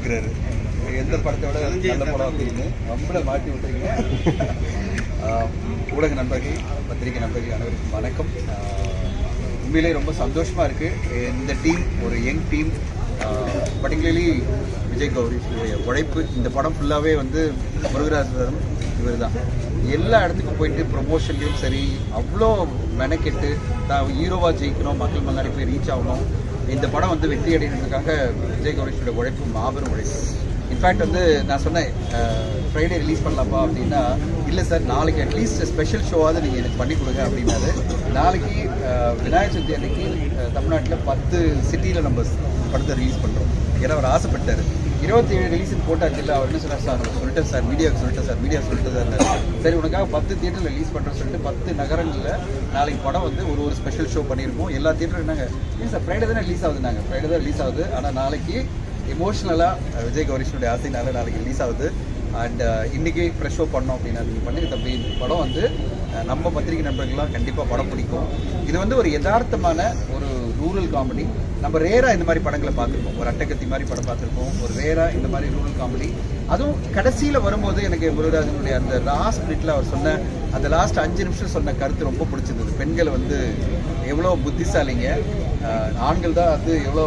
கேட்குறாரு எந்த படத்தோட நல்ல படம் அப்படின்னு நம்மள மாட்டி விட்டுறீங்க. ஊடக நண்பர்கள், பத்திரிகை நண்பர்கள் அனைவருக்கும் வணக்கம். உண்மையிலே ரொம்ப சந்தோஷமாக இருக்குது. இந்த டீம் ஒரு young team, particularly Vijay Gowri உழைப்பு. இந்த படம் ஃபுல்லாகவே வந்து முருகராஜன் இவர் தான் எல்லா இடத்துக்கும் போயிட்டு ப்ரொமோஷன்லையும் சரி அவ்வளோ மெனக்கெட்டு தான் ஹீரோவாக ஜெயிக்கணும், மக்கள் முன்னாடி போய் ரீச் ஆகணும், இந்த படம் வந்து வெற்றி அடைகிறதுக்காக விஜய் கௌரிஷோட உழைப்பு மாபெரும் உழைப்பு. இன்ஃபேக்ட் வந்து நான் சொன்னேன் ஃப்ரைடே ரிலீஸ் பண்ணலாமா அப்படின்னா, இல்லை சார் நாளைக்கு அட்லீஸ்ட் ஸ்பெஷல் ஷோவாவது நீங்கள் எனக்கு பண்ணி கொடுங்க அப்படின்னாரு. நாளைக்கு விநாயகர் சதுர்த்தி அன்னைக்கு தமிழ்நாட்டில் 10 சிட்டியில் நம்ம படத்தை ரிலீஸ் பண்ணுறோம். ஏன்னா அவர் ஆசைப்பட்டார். 27 ரிலீஸுக்கு போட்டாச்சு. இல்லை அவர் என்ன சொன்னார், சார் சொல்லிட்டேன் சார், மீடியாவுக்கு சொல்லிட்டேன் சார், மீடியா சொல்லிட்டு சார். சரி உனக்காக 10 தியேட்டரில் ரிலீஸ் பண்ணுறோன்னு சொல்லிட்டு 10 நகரங்களில் நாளைக்கு படம் வந்து ஒரு ஸ்பெஷல் ஷோ பண்ணியிருக்கோம். எல்லா தியேட்டரும் என்னங்க இல்லை சார் ஃப்ரைடே தானே ரிலீஸ் ஆகுது, நாங்கள் ஃப்ரைடே தான் ரிலீஸ் ஆகுது. ஆனால் நாளைக்கு எமோஷ்னலாக விஜய் கௌரிஷனுடைய ஆசைனால நாளைக்கு ரிலீஸ் ஆகுது. அண்ட் இன்றைக்கி ஃப்ரெஷ் ஷோ பண்ணோம் அப்படின்னா நீங்கள் பண்ணி தம்பி படம் வந்து நம்ம பத்திரிகை நண்பர்கள்லாம் கண்டிப்பாக படம் பிடிக்கும். இது வந்து ஒரு யதார்த்தமான ஒரு ரூரல் காமெடி. நம்ம ரேராக இந்த மாதிரி படங்களை பார்த்துருக்கோம். ஒரு அட்டகத்தி மாதிரி படம் பார்த்துருக்கோம். ஒரு ரேராக இந்த மாதிரி ரூரல் காமெடி. அதுவும் கடைசியில் வரும்போது எனக்கு முருகராஜனுடைய அந்த லாஸ்ட் மினிட்ல அவர் சொன்ன அந்த லாஸ்ட் 5 நிமிஷம் சொன்ன கருத்து ரொம்ப பிடிச்சிருந்தது. பெண்கள் வந்து எவ்வளோ புத்திசாலிங்க, ஆண்கள் தான் வந்து எவ்வளோ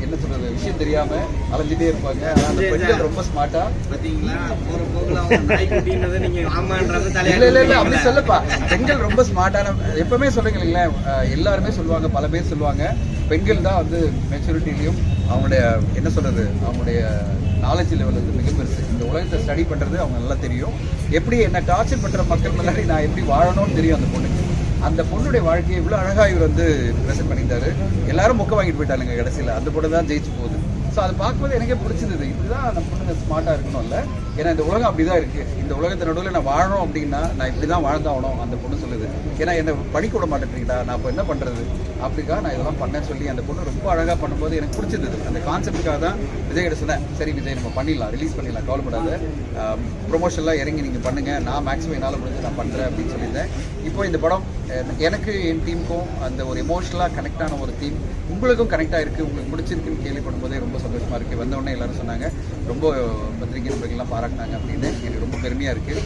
என்ன சொல்றது விஷயம் தெரியாம அலைஞ்சிட்டே இருப்பாங்க. ஆனால் அந்த பெண்கள் ரொம்ப ஸ்மார்ட்டா இல்ல அப்படி சொல்லப்பா. பெண்கள் ரொம்ப ஸ்மார்ட்டான, எப்பவுமே சொல்றீங்க இல்லைங்களா, எல்லாருமே சொல்லுவாங்க, பல பேர் சொல்லுவாங்க பெண்கள் தான் வந்து மெச்சூரிட்டிலையும் அவங்களுடைய என்ன சொல்றது அவங்களுடைய நாலேஜ் லெவல் வந்து மிக பெருசு. இந்த உலகத்தை ஸ்டடி பண்றது அவங்க நல்லா தெரியும். எப்படி என்ன டார்ச்சர் பண்ற மக்கள் முன்னாடி நான் எப்படி வாழணும்னு தெரியும் அந்த பொண்ணுக்கு. அந்த பொண்ணுடைய வாழ்க்கையை இவ்வளோ அழகாக இவர் வந்து ப்ரெசென்ட் பண்ணியிருந்தாரு. எல்லாரும் மொக்க வாங்கிட்டு போயிட்டாங்க கடைசியில். அந்த பொண்ணு தான் ஜெயிச்சு போகுது. ஸோ அதை பார்க்கும்போது எனக்கே பிடிச்சிருந்தது. இப்படிதான் அந்த பொண்ணுங்க ஸ்மார்ட்டாக இருக்கணும்ல. ஏன்னா இந்த உலகம் அப்படி தான் இருக்குது. இந்த உலகத்தை நடுவில் நான் வாழணும் அப்படின்னா நான் இப்படி தான் வாழ்ந்தாகணும் அந்த பொண்ணு சொல்லுது. ஏன்னா என்னை படிக்க விட மாட்டேங்கிறீங்களா, நான் இப்போ என்ன பண்ணுறது அப்படிக்கா நான் இதெல்லாம் பண்ணேன்னு சொல்லி அந்த பொண்ணு ரொம்ப அழகாக பண்ணும்போது எனக்கு பிடிச்சிருந்தது. அந்த கான்செப்டுக்காக தான் விஜய் கிட்ட சொன்னேன், சரி விஜய் நம்ம பண்ணிடலாம், ரிலீஸ் பண்ணிடலாம், கவலைப்படாத, ப்ரொமோஷன்லாம் இறங்கி நீங்கள் பண்ணுங்கள், நான் மேக்ஸிமம் என்னால் முடிஞ்சு நான் பண்ணுறேன் அப்படின்னு சொல்லியிருந்தேன். இப்போ இந்த படம் எனக்கு என் டீமுக்கும் அந்த ஒரு எமோஷனலாக கனெக்டான ஒரு டீம், உங்களுக்கும் கனெக்டாக இருக்குது, உங்களுக்கு பிடிச்சிருக்குன்னு கேள்விப்படும் போதே ரொம்ப சந்தோஷமாக இருக்குது. வந்தவுடனே எல்லாரும் சொன்னாங்க, ரொம்ப பத்திரிகை நண்பர்கள்லாம் பாராட்டினாங்க அப்படின்னு. எனக்கு ரொம்ப பெருமையாக இருக்குது.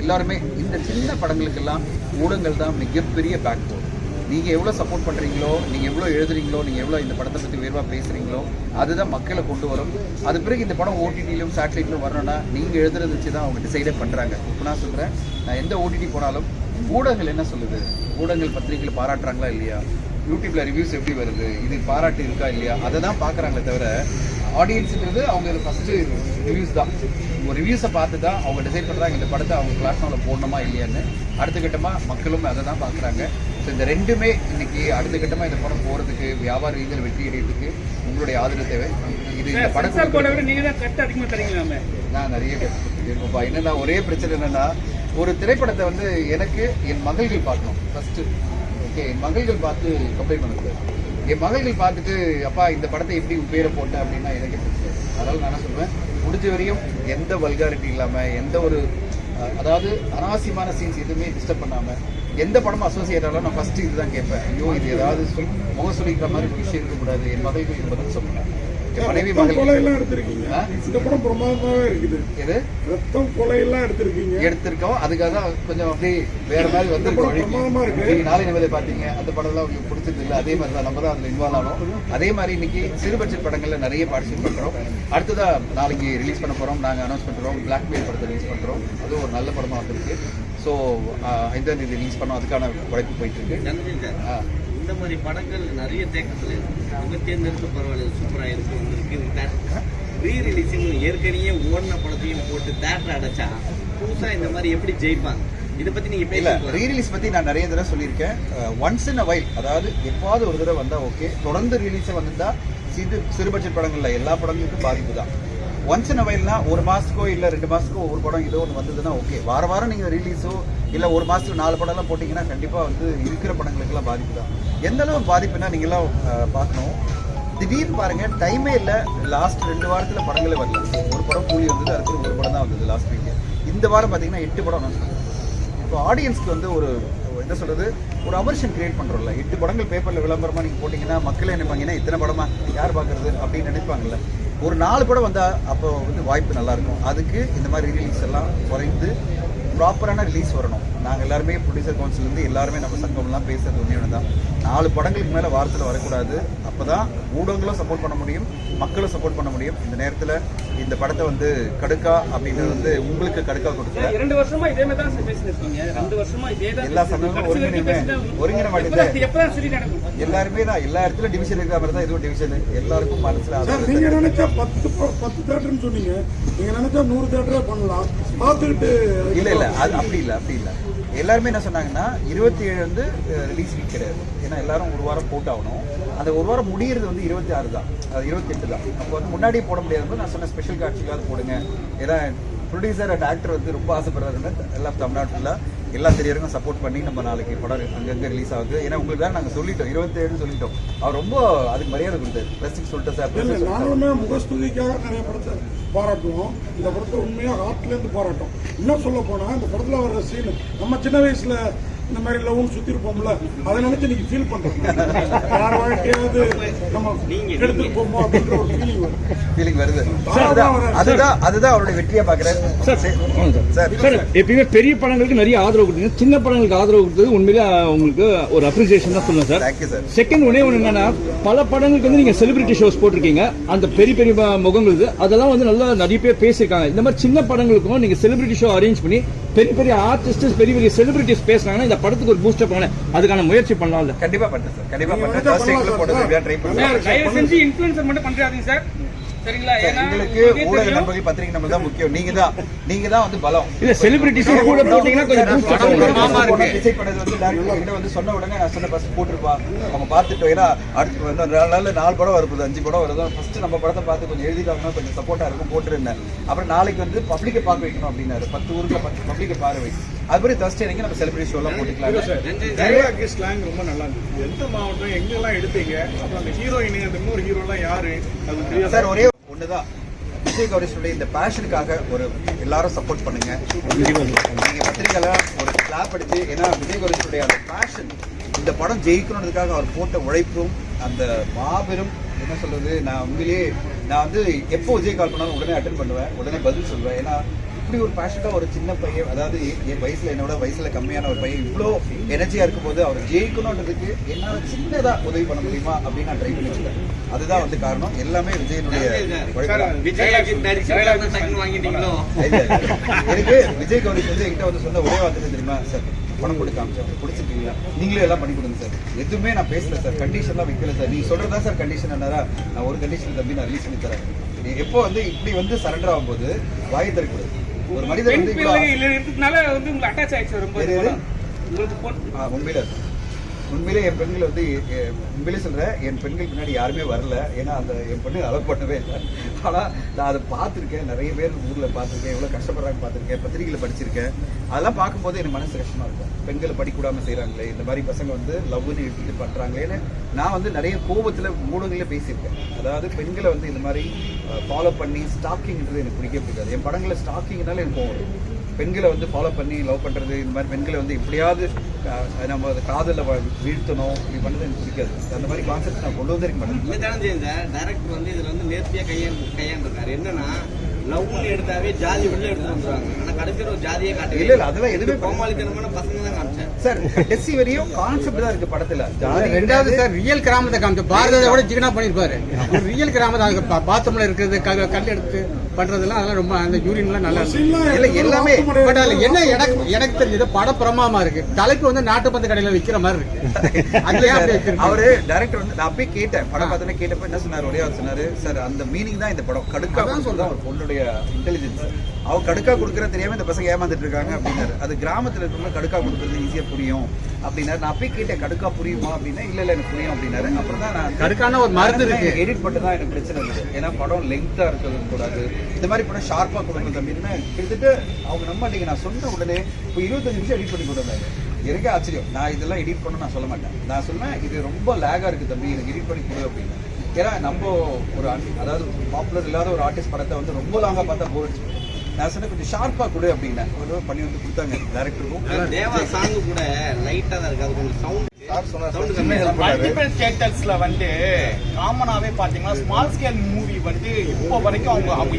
எல்லாருமே இந்த சின்ன படங்களுக்கெல்லாம் ஊடகங்கள் தான் மிகப்பெரிய பேக் போன். நீங்கள் எவ்வளோ சப்போர்ட் பண்ணுறீங்களோ, நீங்கள் எவ்வளோ எழுதுறீங்களோ, நீங்கள் எவ்வளோ இந்த படத்தை பற்றி உயர்வாக பேசுகிறீங்களோ அதுதான் மக்களை கொண்டு வரும். அது பிறகு இந்த படம் ஓடிடியிலும் சேட்டலைட்லையும் வரணும்னா நீங்கள் எழுதுறதை வச்சு தான் அவங்க டிசைடே பண்ணுறாங்க. இப்போ நான் சொல்கிறேன், நான் எந்த ஓடிடி போனாலும் ஊடகங்கள் என்ன சொல்லுது, ஊடகங்கள் பத்திரிகைகள் பாராட்டுறாங்களா இல்லையா, யூடியூப்ல ரிவ்யூஸ் எப்படி வருது, இது பாராட்டு இருக்கா இல்லையா, அதை தான் பார்க்குறாங்களே தவிர ஆடியன்ஸுங்கிறது அவங்க ஃபஸ்ட்டு ரிவ்யூஸ் தான். ஒரு ரிவ்யூஸை பார்த்து தான் அவங்க டிசைட் பண்ணுறாங்க இந்த படத்தை அவங்க பிளாட்ஃபார்மில் போடணுமா இல்லையான்னு. அடுத்த கட்டமாக மக்களும் அதை தான் பார்க்குறாங்க. ஸோ இந்த ரெண்டுமே இன்னைக்கு அடுத்த கட்டமாக இந்த படம் போகிறதுக்கு, வியாபார ரீதியில் வெற்றி அடைகிறதுக்கு உங்களுடைய ஆதரவு தேவை. இது இந்த படத்தை நான் நிறைய இருப்பா. என்னன்னா ஒரே பிரச்சனை என்னன்னா, ஒரு திரைப்படத்தை வந்து எனக்கு என் மகள்கள் பார்க்கணும் ஃபஸ்ட்டு. ஓகே, என் மகள்கள் பார்த்து கம்ப்ளைண்ட் பண்ணக்கூடாது. என் மகள்கள் பார்த்துட்டு அப்பா இந்த படத்தை எப்படி பேரை போட்டேன் அப்படின்னா எனக்கே பிரச்சனை. அதனால நான் என்ன சொல்லுவேன், முடிஞ்ச வரையும் எந்த வல்காரிட்டி இல்லாமல், எந்த ஒரு அதாவது அனாவசியமான சீன்ஸ் எதுவுமே டிஸ்டர்ப் பண்ணாமல், எந்த படமும் அசோசியேட் ஆகலாம் நான் ஃபஸ்ட்டு இதுதான் கேட்பேன். ஐயோ இது ஏதாவது முகம் சொல்லிக்கிற மாதிரி ஒரு விஷயம் இருக்கக்கூடாது. என் மகள்களுக்கு பதில் சொல்லுவேன். மனைவி மகள் எடுத்திருக்கீங்க. இந்த படம் பிரமாதமாகவே இருக்குது. எது ரத்தம் கொலையெல்லாம் எடுத்திருக்கோம். அதுக்காக தான் கொஞ்சம் அப்படியே வேற மாதிரி வந்து நாளை நிமிதை பார்த்தீங்க. அந்த படம்லாம் உங்களுக்கு பிடிச்சது இல்லை. அதே மாதிரி தான் நம்ம தான் அதில் இன்வால்வ் ஆனோம். அதே மாதிரி இன்னைக்கு சிறு பட்ஜெட் படங்களில் நிறைய பார்ட்டிசிபேட் பண்ணுறோம். அடுத்ததான் நாளைக்கு ரிலீஸ் பண்ண போகிறோம், நாங்கள் அனௌன்ஸ் பண்ணுறோம். பிளாக்மெயில் படத்தை ரிலீஸ் பண்ணுறோம். அதுவும் ஒரு நல்ல படமாக வந்திருக்கு. ஸோ 5ஆம் தேதி ரிலீஸ் பண்ணோம். அதுக்கான உழைப்பு போயிட்டு இருக்கு. இந்த மாதிரி படங்கள் நிறைய தேக்கத்தில் இருக்கு. தேர்ந்தெடுத்து பரவாயில்ல, சூப்பராக இருக்கு, உங்களுக்கு ரீ ரிலீஸிங் ஏற்கனவே ஓடின படத்தையும் போட்டு தேட்டர் அடைச்சா புதுசாக இந்த மாதிரி எப்படி ஜெயிப்பாங்க? இதை பற்றி நீங்கள் பேசல. ரீ ரிலீஸ் பற்றி நான் நிறைய தடவை சொல்லியிருக்கேன். ஒன்ஸ் இன் அ வைல், அதாவது எப்பாவது ஒரு தடவை வந்தால் ஓகே. தொடர்ந்து ரிலீஸை வந்திருந்தால் சிறு பட்ஜெட் படங்களில் எல்லா படங்களுக்கும் பாதிப்பு தான். ஒன்ஸ் இன் அ வைல்னா ஒரு மாதத்துக்கோ இல்லை 2 மாதத்துக்கோ ஒரு படம் ஏதோ ஒன்று வந்ததுன்னா ஓகே. வாரம் நீங்கள் ரிலீஸோ இல்லை ஒரு மாதத்துக்கு 4 படம்லாம் போட்டிங்கன்னா கண்டிப்பாக வந்து இருக்கிற படங்களுக்கெல்லாம் பாதிப்பு தான். எந்த அளவு பாதிப்புன்னா நீங்களாம் பார்க்கணும். திடீர்னு பாருங்கள், டைமே இல்லை, லாஸ்ட் 2 வாரத்தில் படங்களே வரல. ஒரு படம் கூலி வந்தது, அடுத்து ஒரு படம் தான் வந்தது லாஸ்ட் வீக். இந்த வாரம் பார்த்தீங்கன்னா 8 படம் நான் சொல்லுவேன். இப்போ ஆடியன்ஸ்க்கு வந்து ஒரு என்ன சொல்கிறது, ஒரு அவர்ஷன் கிரியேட் பண்ணுறோம்ல. 8 படங்கள் பேப்பரில் விளம்பரமாக நீங்கள் போட்டிங்கன்னா மக்களே நினைப்பாங்கன்னா இத்தனை படமா யார் பார்க்குறது அப்படின்னு நினைப்பாங்கல்ல. ஒரு 4 படம் வந்தால் அப்போ வந்து வாய்ப்பு நல்லாயிருக்கும். அதுக்கு இந்த மாதிரி ரிலீஸ் எல்லாம் குறைந்து ப்ராப்பரான ரிலீஸ் வரணும். நாங்கள் எல்லாருமே ப்ரொடியூசர் கவுன்சிலேருந்து எல்லாருமே நம்ம சங்கம்லாம் பேசுறது ஒன்று தான், 4 படங்களுக்கு மேலே வாரத்தில் வரக்கூடாது. அப்போ தான் ஊடகங்களும் சப்போர்ட் பண்ண முடியும், மக்களும் சப்போர்ட் பண்ண முடியும். இந்த நேரத்தில் இந்த படத்தை வந்து கடுக்கா அப்படின்றது வந்து உங்களுக்கு கடுக்கா கொடுக்கல. 2 வருஷமா இதே மாதிரி தான் பேசிருக்கீங்க. 2 வருஷமா இதே தான் எல்லா சங்கமும் ஒருங்கிற மாட்டேங்குது. எல்லாருமே தான் எல்லா இடத்துல டிவிஷன் இருக்கிற மாதிரி தான் இதுவும் டிவிஷன். எல்லாருக்கும் மனசுல நீங்க நினைச்சா 10 தியேட்டர்னு சொன்னீங்க, நீங்க நினைச்சா 100 தியேட்டரே பண்ணலாம் பார்த்துக்கிட்டு. இல்ல அது அப்படி இல்ல எல்லாருமே என்ன சொன்னாங்கன்னா 27 வந்து ரிலீஸ் வீக் கிடையாது. ஏன்னா எல்லாரும் ஒரு வாரம் போட்டு ஆகணும். அந்த ஒரு வாரம் முடிகிறது வந்து 26 தான், அது 28 தான். அப்போ வந்து முன்னாடியே போட முடியாது. நான் சொன்ன ஸ்பெஷல் காட்சிக்காவது போடுங்க. ஏன்னா ப்ரொடியூசர் அண்ட் ஆக்டர் வந்து ரொம்ப ஆசைப்படுறாருன்னு எல்லாம் தமிழ்நாட்டில் எல்லா திரையரங்கும் சப்போர்ட் பண்ணி நம்ம நாளைக்கு படம் அங்கங்கே ரிலீஸ் ஆகுது. ஏன்னா உங்களுக்கு தான் நாங்கள் சொல்லிட்டோம் 27 சொல்லிட்டோம். அவர் ரொம்ப அதுக்கு மரியாதை கொடுத்தாரு. ப்ரெஸ்ஸுக்கு சொல்லிட்டு சார் நாங்களுமே முகஸ்துதிக்காக நிறைய படத்தை பாராட்டுவோம். இந்த படத்தை உண்மையாக ஹார்ட்லேருந்து பாராட்டும். இன்னும் சொல்ல போனால் இந்த படத்தில் வர்ற சீனு நம்ம சின்ன வயசில் இந்த மாதிரி லவ்னு சுற்றி இருப்போம்ல, அதை நினைச்சு நீங்க ஃபீல் பண்றோம். யார் வாழ்க்கையாவது நம்ம எடுத்துட்டு போமோ அப்படின்ற ஒரு ஃபீலிங் வருது. அதுதான் அவருடைய வெற்றியா பாக்குறேன். சார் எப்பயுமே பெரிய படங்களுக்கு நிறைய ஆதரவு கொடுத்தீங்க, சின்ன படங்களுக்கு ஆதரவு கொடுத்தது உண்மையிலே உங்களுக்கு ஒரு அப்ரிசியேஷன் தான் சொல்லுவேன் சார். Thank you sir. செகண்ட் ஒன்று என்னன்னா, பல படங்களுக்கு வந்து நீங்க செலிபிரிட்டி ஷோஸ் போட்டிருக்கீங்க, அந்த பெரிய பெரிய முகங்களுக்கு அதெல்லாம் வந்து நல்லா நிறைய பேர் பேசியிருக்காங்க. இந்த மாதிரி சின்ன படங்களுக்கும் நீங்க செலிபிரிட்டி ஷோ அரேஞ்ச் பண்ணி பெரிய பெரிய ஆர்டிஸ்ட் பெரிய பெரிய செலிபிரிட்டிஸ் பேசுறாங்கன்னா இந்த படத்துக்கு ஒரு பூஸ்டப் பண்ண அதுக்கான முயற்சி பண்ணலாம்ல. கண்டிப்பா பண்றேன் சார், கண்டிப்பா பண்றேன். ஃபர்ஸ்ட் வீக்ல போடுறதுக்கு ட்ரை பண்ணுங்க. தயவு செஞ்சு இன்ஃப்ளூயன்சர் மட்டும் பண்றாதீங்க சார், சரிங்களா? எங்களுக்கு ஊடக நண்பர்கள் பத்திரிகை நம்ம தான் முக்கியம். நீங்க தான் வந்து பலம். இல்ல செலிபிரிட்டிஸ் கூட போட்டீங்கன்னா கொஞ்சம் பூஸ்டப் பண்ணுங்க. மாமா இருக்கு டிசைட் பண்ணது வந்து டைரக்டர் கிட்ட வந்து சொன்ன உடனே நான் சொன்ன பஸ் போட்டுருப்பா அவங்க பார்த்துட்டோம். ஏன்னா அடுத்து வந்து 4 படம் வருது, 5 படம் வருது. ஃபர்ஸ்ட் நம்ம படத்தை பார்த்து கொஞ்சம் எழுதிட்டாங்கன்னா கொஞ்சம் சப்போர்ட்டா இருக்கும் போட்டுருந்தேன். அப்புறம் நாளைக்கு வந்து பப்ளிக்கை பார்க்க வைக்கணும் அப்படின்னாரு. 10 ஊர்ல பப்ளிக்கை பார்வை. அதுபடி ஃபர்ஸ்ட் எனக்கு நம்ம செலிபிரிட்டி ஷோ எல்லாம் போட்டுக்கலாம். ஸ்லாங் ரொம்ப நல்லா இருந்துச்சு. எந்த மாவட்டம் எங்கெல்லாம் எடுத்தீங்க, அப்புறம் அந்த ஹீரோயின் அந்த இன்னொரு ஹீரோலாம் யாரு அது சார்? ஒரே ஒண்ணுதான், விஜய் கௌரிஷனுடைய இந்த பேஷனுக்காக ஒரு எல்லாரும் சப்போர்ட் பண்ணுங்க. நீங்க பத்திரிகையில ஒரு கிளாப் அடிச்சு, ஏன்னா விஜய் கௌரிஷனுடைய அந்த பேஷன், இந்த படம் ஜெயிக்கணுன்றதுக்காக அவர் போட்ட உழைப்பும் அந்த மாபெரும் என்ன சொல்றது, நான் வந்து எப்போ விஜய் கால் பண்ணாலும் உடனே அட்டென்ட் பண்ணுவேன், உடனே பதில் சொல்லுவேன். ஏன்னா இப்படி ஒரு பேஷனா ஒரு சின்ன பையன், அதாவது என் வயசுல என்னோட வயசுல கம்மியான ஒரு பையன் இவ்வளோ எனர்ஜியா இருக்கும் போது அவர் ஜெயிக்கணுன்றதுக்கு என்னால சின்னதா உதவி பண்ண முடியுமா அப்படின்னு நான் ட்ரை பண்ணிருக்கேன். அதுதான் வந்து காரணம். எல்லாமே விஜயனுடைய எனக்கு விஜய் கௌரிஷ் வந்து என்கிட்ட வந்து சொன்ன ஒரே வார்த்தை தெரியுமா சார், பணம் போட்டு காமிச்சோம் பிடிச்சிருக்கீங்களா, நீங்களே எல்லாம் பண்ணி கொடுங்க சார். எதுவுமே நான் பேசல சார், கண்டிஷன்லாம் வைக்கல சார். நீங்க சொல்றதா சார் கண்டிஷன் என்னடா, நான் ஒரு கண்டிஷன் தம்பி நான் ரிலீஸ் பண்ணி தரேன். நீ எப்போ வந்து இப்படி வந்து சரண்டர் ஆகும்போது வாயை தரக்கூடாது. ஒரு மனிதர் வந்து இருக்கிறதுனால வந்து உங்களுக்கு அட்டாச் ஆயிடுச்சு ரொம்ப. உண்மையிலே என் பெண்கள் வந்து உண்மையிலே சொல்றேன், என் பெண்கள் பின்னாடி யாருமே வரல. ஏன்னா அந்த என் பெண்ணு அலோவ் பண்ணவே இல்லை. ஆனால் நான் அதை பார்த்துருக்கேன், நிறைய பேர் ஊரில் பார்த்துருக்கேன், எவ்வளோ கஷ்டப்படுறாங்க பார்த்துருக்கேன், பத்திரிகையில் படிச்சிருக்கேன். அதெல்லாம் பார்க்கும்போது எனக்கு மனசு கஷ்டமாக இருக்கும். பெண்களை படிக்கூடாமல் செய்கிறாங்களே, இந்த மாதிரி பசங்க வந்து லவ்னு எடுத்துட்டு பண்ணுறாங்களேன்னு நான் வந்து நிறைய கோபத்தில் ஊடகங்களில் பேசியிருக்கேன். அதாவது பெண்களை வந்து இந்த மாதிரி ஃபாலோ பண்ணி ஸ்டாக்கிங்கிறது எனக்கு பிடிக்காது. என் படங்களில் ஸ்டாக்கிங்னால எனக்கு போகும். பெண்களை வந்து ஃபாலோ பண்ணி லவ் பண்ணுறது, இந்த மாதிரி பெண்களை வந்து எப்படியாவது நம்ம காதலில் வீழ்த்தணும், இப்படி பண்ணது எனக்கு பிடிக்காது. அந்த மாதிரி கான்செப்ட் நான் கொண்டு வந்திருக்க மாட்டேன். டைரக்டர் வந்து இதுல வந்து நேர்த்தியா கையாண்டிருக்காரு. என்னன்னா லவ்னு எடுத்தாவே ஜாதி உள்ள எடுத்து வந்துருவாங்க. ஆனா கடைசியில் ஒரு ஜாதியே காட்டு. இல்ல அதெல்லாம் எதுவுமே கோமாளித்தனமான பசங்க தான் காமிச்சேன் சார். கடைசி வரையும் கான்செப்ட் தான் இருக்கு படத்துல. ரெண்டாவது சார் ரியல் கிராமத்தை காமிச்சு பாரதியை விட ஜிகனா பண்ணிருப்பாரு. ஒரு ரியல் கிராமத்தை பாத்ரூம்ல இருக்கிறது, கல் எடுத்து பண்றதெல்லாம் அதெல்லாம் ரொம்ப அந்த யூரின்லாம் நல்லா இருக்கு எல்லாமே. பட் அதுல என்ன எனக்கு தெரிஞ்சது படம் பிரமாமா இருக்கு. தலைப்பு வந்து நாட்டுப்பந்து கடையில விற்கிற மாதிரி இருக்கு. அவரு டைரக்டர் வந்து நான் அப்படியே கேட்டேன், படம் பார்த்தோன்னே கேட்டப்ப என்ன சொன்னார், ஒரே அவர் சொன்னாரு, சார் அந்த மீனிங் தான் இந்த படம் கடுக்கா சொல்றேன். ஒரு பொண்ணுடைய இன்டெலிஜென்ஸ், அவ கடுக்கா கொடுக்குற தெரியாம இந்த பசங்க ஏமாந்துட்டு இருக்காங்க அப்படின்னாரு. அது கிராமத்துல இருக்கிறவங்க கடுக்கா கொடுக்குறது ஈஸியா புரியும் அப்படின்னாரு. நான் அப்படியே கேட்டேன், கடுக்கா புரியுமா அப்படின்னா, இல்ல எனக்கு புரியும் அப்படின்னாரு. அப்புறம் தான் நான் கடுக்கான ஒரு மருந்து இருக்கு, எடிட் பண்ணி தான் எனக்கு பிரச்சனை இருந்தது. ஏன்னா படம் லெங்க்தா இருக்கிறது கூடாது, இந்த மாதிரி படம் ஷார்ப்பா கொடுக்கணும் அப்படின்னு கிட்டத்தட்ட அவங்க நம்ப மாட்டீங்க. நான் சொன்ன உடனே இப்போ 25 நிமிஷம் எடிட் பண்ணி கொண்டு வந்தாங்க. எனக்கே ஆச்சரியம். நான் இதெல்லாம் எடிட் பண்ண நான் சொல்ல மாட்டேன். நான் சொன்னேன் இது ரொம்ப லேகா இருக்கு தம்பி, எனக்கு எடிட் பண்ணி கொடு அப்படின்னு. ஏன்னா நம்ம ஒரு அதாவது பாப்புலர் இல்லாத ஒரு ஆர்டிஸ்ட் படத்தை வந்து ரொம்ப லாங்கா பார்த்தா போர் அடிச்சு. நான் சொன்னேன் கொஞ்சம் ஷார்ப்பா கொடு அப்படின்னா ஒரு பண்ணி வந்து கொடுத்தாங்க டைரக்டருக்கும். தேவா சாங் கூட லைட்டா தான் இருக்கு, அது கொஞ்சம் சவுண்ட் சார் சொன்னார் சின்ன ஹெல்ப் பண்ணாரு. மல்டிபிள் தியேட்டர்ஸ்ல வந்து காமனாவே பாத்தீங்கன்னா ஸ்மால் ஸ்கேல் மூவி வந்து இப்போ வரைக்கும் அவங்க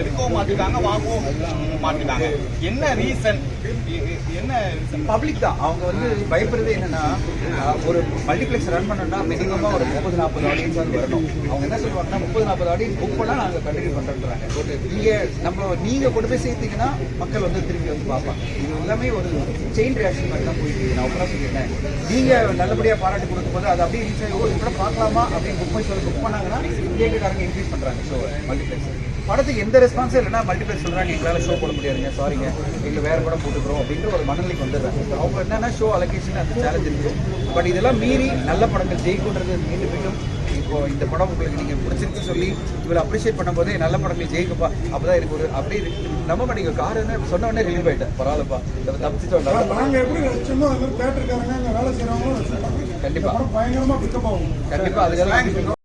எடுக்கவும் மாட்டிருக்காங்க, வாங்கவும் மாட்டிருக்காங்க. என்ன ரீசன்? என்ன பப்ளிக் தான் அவங்க வந்து பயப்படுறது என்னன்னா ஒரு மல்டிப்ளெக்ஸ் ரன் பண்ணணும்னா மினிமமா ஒரு 30-40 ஆடியன்ஸ் வந்து வரணும். அவங்க என்ன சொல்லுவாங்கன்னா 30-40 ஆடியன்ஸ் புக் பண்ணா நாங்க கண்டினியூ பண்றோம்ன்றாங்க. நீங்க கொண்டு போய் சேர்த்தீங்கன்னா மக்கள் வந்து திரும்பி வந்து பார்ப்பாங்க. இது எல்லாமே ஒரு செயின் ரியாக்ஷன் மாதிரி தான் போயிட்டு இருக்கு. நான் அப்புறம் சொல்லிட்டேன், நீங்க நல்லபடியா பாராட்டு கொடுக்கும் போது அது அப்படியே ரீச் ஆகி கூட பார்க்கலாமா அப்படின்னு புக் பண்ணாங்கன்னா தியேட்டர்காரங்க இன்க்ரீஸ் பண்றாங்க ஷோ மல்டிப்ளெக்ஸ். படத்துக்கு எந்த ரெஸ்பான்ஸும் இல்லைன்னா மல்டிப்ளெக்ஸ் சொல்றாங்க எங்களால் ஷோ போட முடியாதுங்க, சாரிங்க, இல்லை வேற படம் போட்டுக்கிறோம் அப்படின்ற ஒரு மனநிலைக்கு வந்துடுறாங்க. அவங்க என்னன்னா ஷோ அலோகேஷன் அந்த சேலஞ்ச் இருக்கு. பட் இதெல்லாம் மீறி நல்ல படங்கள் ஜெயிக்குன்றது மீண்டும் மீண்டும் இப்போ இந்த படம் உங்களுக்கு நீங்க பிடிச்சிருக்கு சொல்லி இவரை அப்ரிஷியேட் பண்ணும்போதே நல்ல படங்கள் ஜெயிக்கப்பா அப்பதான் எனக்கு ஒரு அப்படியே நம்ப மாட்டீங்க. காரணம் சொன்ன உடனே ரிலீவ் ஆயிட்டேன், பரவாயில்லப்பா தப்பிச்சுட்டோம். நாங்க எப்படி ரசிச்சோமோ அது மாதிரி தேட்டருக்காரங்க அங்க வேலை செய்யறவங்களும் ரசிப்பாங்க. கண்டிப்பா பயங்கரமா பிக்கப் ஆகும். கண்டிப்பா அதுக்கெல்லாம்